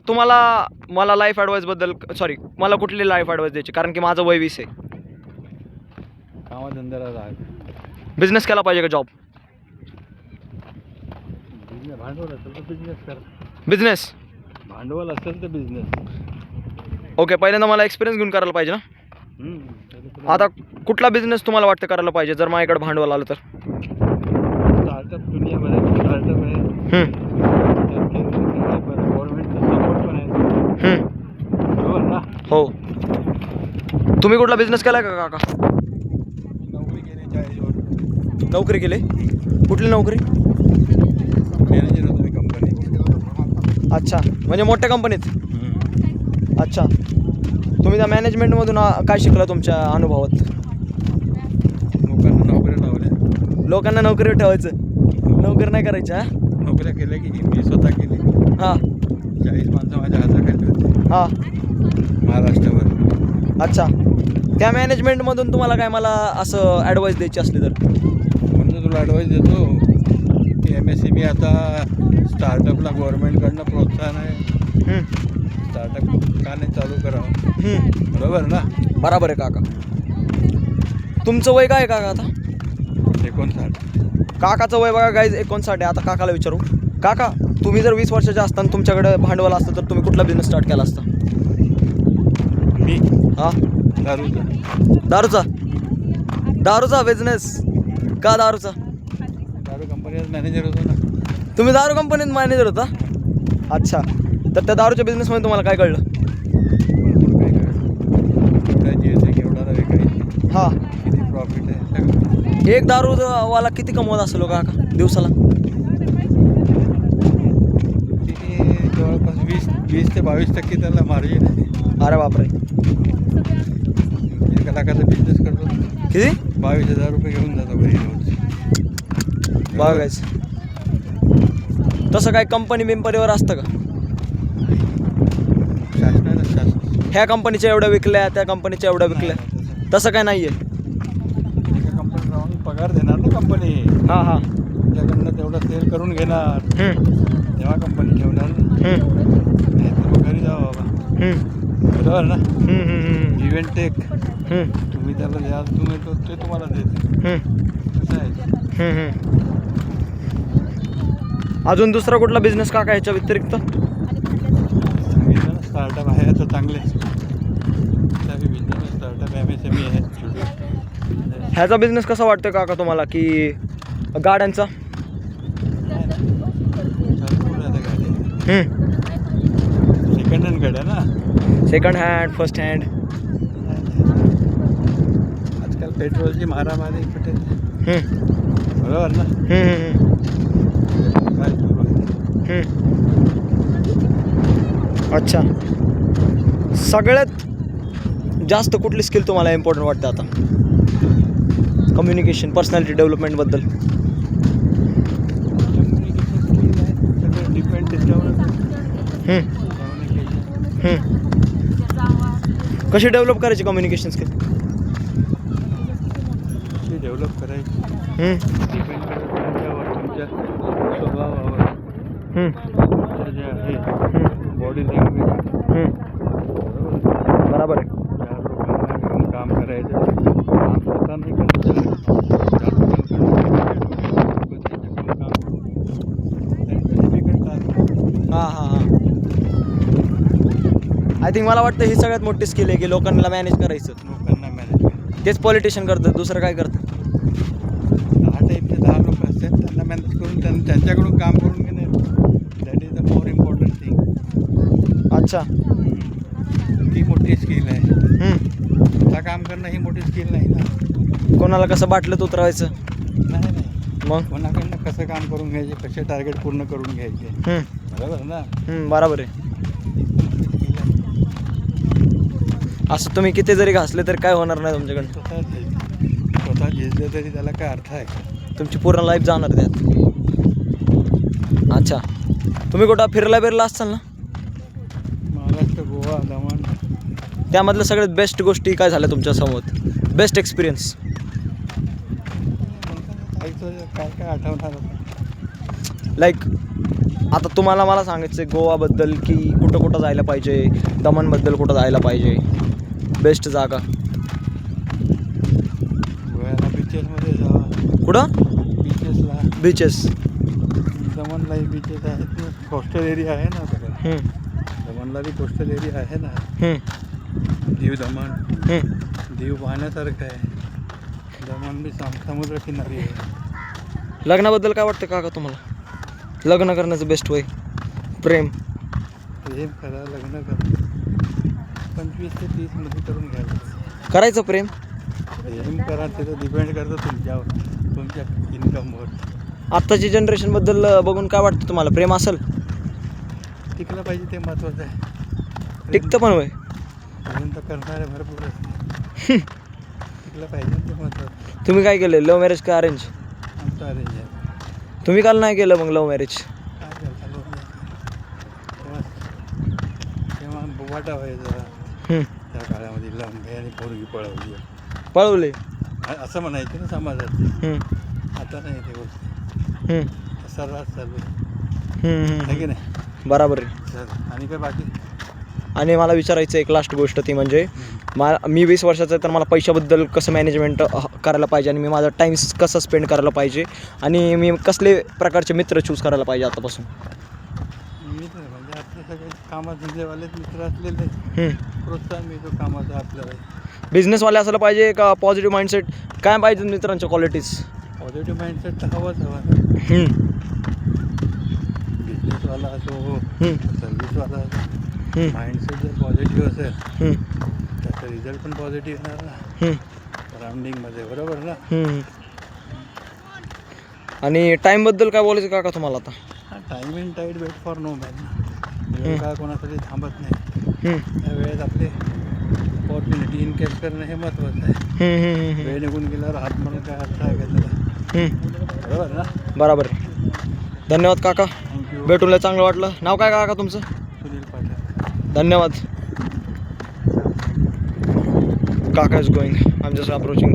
तुम्हाला मला लाईफ ॲडवाईसबद्दल मला कुठली लाईफ ॲडवाईस द्यायची, कारण की माझं वय 20 आहे. कामधंद्याला राग, बिझनेस केला पाहिजे का जॉब? बिझनेस भांडवल असेल तर बिझनेस कर. बिझनेस. भांडवल असेल तर बिझनेस. ओके, पहिल्यांदा मला एक्सपिरियन्स घेऊन करायला पाहिजे ना. आता कुठला बिझनेस तुम्हाला वाटतं करायला पाहिजे जर माझ्याकडे भांडवल आलं तर? स्टार्टअप दुनियाभरात स्टार्टअप आहे. गव्हर्नमेंटचा सपोर्ट पण आहे. बरोबर ना? हो. तुम्ही कुठला बिझनेस केला का काका? नोकरी केली 40 वर्ष. नोकरी केली? कुठली नोकरी? मॅनेजर होतो मी कंपनीत. अच्छा, म्हणजे मोठ्या कंपनीत. अच्छा, तुम्ही त्या मॅनेजमेंटमधून काय शिकला तुमच्या अनुभवात? लोकांना नोकऱ्या लावल्या. लोकांना नोकरीवर ठेवायचं, नोकरी नाही करायची. हां नोकऱ्या केल्या की मी स्वतः केली. हां 40 माणसं माझ्या हाताखाली होते हां. महाराष्ट्रावर. अच्छा, त्या मॅनेजमेंटमधून तुम्हाला काय मला असं ॲडवाईस द्यायची असली तर? म्हणजे तुला ॲडवाईस देतो की MSME आता स्टार्टअपला गव्हर्नमेंटकडनं प्रोत्साहन आहे. स्टार्टअप का नाही चालू करावं? बरोबर ना? बरोबर आहे काका. तुमचं वय काय आहे काका आता? 59. काकाचं वय बघा गाईज 59 आहे. आता काकाला विचारू, काका तुम्ही जर 20 वर्षाचे असताना तुमच्याकडे भांडवल असतं तर तुम्ही कुठला बिझनेस स्टार्ट केला असता? मी हां दारूचा. दारूचा. दारूचा बिझनेस का? दारूचा. दारू कंपनीचा मॅनेजर होतो ना. तुम्ही दारू कंपनीत मॅनेजर होता? अच्छा, तर त्या दारूच्या बिझनेसमध्ये तुम्हाला काय कळलं? काय केवढा GS आहे, केवढा विकायची, हां, किती प्रॉफिट आहे सगळं. एक दारूवाला किती कमवत असेल हो काका दिवसाला? किती जवळपास 20 ते 22% त्याला मार्जिन आहे. अरे बापरे. 1 लाखाचा बिझनेस करतो. किती? 22,000 रुपये घेऊन जातो घरी रोज. बघायचं तसं काय कंपनी बिंपनीवर असतं का? शासन ह्या कंपनीच्या एवढ्या विकल्या, त्या कंपनीच्या एवढ्या विकल्या, तसं काय नाही आहे? एका कंपनीत राहून पगार देणार ना कंपनी. हां हां. त्याच्याकडनं तेवढं सेल करून घेणार, तेव्हा कंपनी ठेवणार ना. नाही तर मग घरी जावं बाबा. बरोबर ना? इव्हेंट टेक तुम्ही त्याला द्याल, तुम्ही ते तुम्हाला देते. कसं आहे? अजून दुसरा कुठला बिझनेस काका ह्याच्या व्यतिरिक्त? सांगितलं ना स्टार्टअप आहे आता चांगले. बिझनेस स्टार्टअप MSME आहे छोटे. ह्याचा बिझनेस कसा वाटतो काका तुम्हाला, की गाड्यांचा? सेकंड हँड गाड्या ना. Second hand, first hand. आजकाल पेट्रोलची मारामारी कुठे. बरोबर ना? काय सुरू आहे? अच्छा, सगळ्यात जास्त कुठली स्किल तुम्हाला इम्पॉर्टंट वाटतं आता? कम्युनिकेशन, पर्सनॅलिटी डेव्हलपमेंटबद्दल? सगळं डिपेंड त्याच्यावर. कशी डेव्हलप करायची कम्युनिकेशन स्किल? कशी डेव्हलप करायची डिपेंड करत तुमच्यावर, तुमच्या स्वभावावर, तुमचं जे आहे बॉडी लँग्वेज. बरोबर आहे. 4 लोकांना घेऊन काम करायचं. काम स्वतः नाही करायचं. 4 लोकांकडून काम करून हां हां हां. आय थिंक मला वाटतं ही सगळ्यात मोठी स्किल आहे की लोकांना मॅनेज करायचं. लोकांना मॅनेज. तेच पॉलिटिशियन करतात, दुसरं काय करतं? 10 टाईपचे 10 लोक असतात, त्यांना मॅनेज करून त्यांच्याकडून काम करून घेणे. That is the more important thing. अच्छा, ही मोठी स्किल आहे. स्वतः काम करणं ही मोठी स्किल नाही ना. कोणाला कसं बाटलं उतरवायचं? नाही. मग कोणाकडनं कसं काम करून घ्यायचे, कसे टार्गेट पूर्ण करून घ्यायचे. बरोबर ना? बरोबर आहे. असं तुम्ही किती जरी घासले तरी काय होणार नाही तुमच्याकडनं. स्वतः झेजले तरी त्याला काय अर्थ आहे का? तुमची पूर्ण लाईफ जाणार त्यात. अच्छा, तुम्ही कुठं फिरला असताल ना? महाराष्ट्र, गोवा, दमण. त्यामधल्या सगळ्यात बेस्ट गोष्टी काय झाल्या तुमच्यासमोर? Best experience? काय काय आठवणार होतं? लाईक आता तुम्हाला मला सांगायचं आहे गोवाबद्दल की कुठं कुठं जायला पाहिजे, दमणबद्दल कुठं जायला पाहिजे, बेस्ट जागा गोव्याला बीचेसमध्ये जा, कुठं? बीचेसला. बीचेस. दमणलाही बीचेस आहेत ना, कोस्टल एरिया आहे ना सगळं. दमणला बी कोस्टल एरिया आहे ना. दीव दमण, दीव पाहण्यासारखं आहे. दमण बी समुद्र किनारी आहे. लग्नाबद्दल काय वाटतं काका तुम्हाला? लग्न करण्याचं बेस्ट वय? प्रेम प्रेम करा, लग्न करा. 25 ते 30 मध्ये करून घ्यायला. करायचं प्रेम? प्रेम करा त्याचं डिपेंड करतं तुमच्यावर, तुमच्या इन्कमवर. आत्ताची जनरेशनबद्दल बघून काय वाटतं तुम्हाला? प्रेम असेल? टिकलं पाहिजे ते महत्त्वाचं आहे. टिकतं पण वय? प्रेम तर करणारे भरपूर असते. टिकलं पाहिजे ते महत्त्वाचं. तुम्ही काय केलं, लव्ह मॅरेज का अरेंज? आमचं अरेंज आहे. तुम्ही काल नाही केलं मग लव्ह मॅरेज? काय करता लोक तेव्हा तेव्हा बुबाटा व्हायचा त्या काळामध्ये. लंबे आणि पोरगी पळवली पळवले. असं म्हणायचं ना समाजात. आता नाही ते गोष्टी. सर्रास चालू आहे की नाही? बराबर आहे. चल आणि काय बाकी? आणि मला विचारायचं एक लास्ट गोष्ट ती म्हणजे मी 20 वर्षाचं आहे तर मला पैशाबद्दल कसं मॅनेजमेंट करायला पाहिजे आणि मी माझा टाईम कसं स्पेंड करायला पाहिजे आणि मी कसले प्रकारचे मित्र चूज करायला पाहिजे आतापासून? मित्र म्हणजे आपले सगळे कामात धंदेवालेच मित्र असलेले. प्रोत्साहन मिळतो कामाचा आपल्याला. बिझनेसवाले असायला पाहिजे का पॉझिटिव्ह माइंडसेट? काय पाहिजे मित्रांच्या क्वालिटीज? पॉझिटिव्ह माइंडसेट तर हवाच हवा. बिझनेसवाला असो, सर्व्हिसवाला असो, माइंडसेट जर पॉझिटिव्ह असेल त्याचा रिझल्ट पण पॉझिटिव्ह येणार ना सराउंडिंगमध्ये. बरोबर ना? आणि टाईमबद्दल काय बोलायचं काका तुम्हाला आता? Time and tide wait for no man ना. वेळ काय कोणासाठी थांबत नाही. त्या वेळेत आपले ऑपॉर्च्युनिटी इनकेस करणं हे महत्त्वाचं आहे. वेळ निघून गेल्यावर हात म्हणून काय अर्थ आहे का त्याला? बरोबर ना? बरोबर आहे. धन्यवाद काका, थँक्यू. भेटून लय चांगलं वाटलं. नाव काय काका तुमचं? सुनील पाटील. धन्यवाद. काका is going. I am just approaching.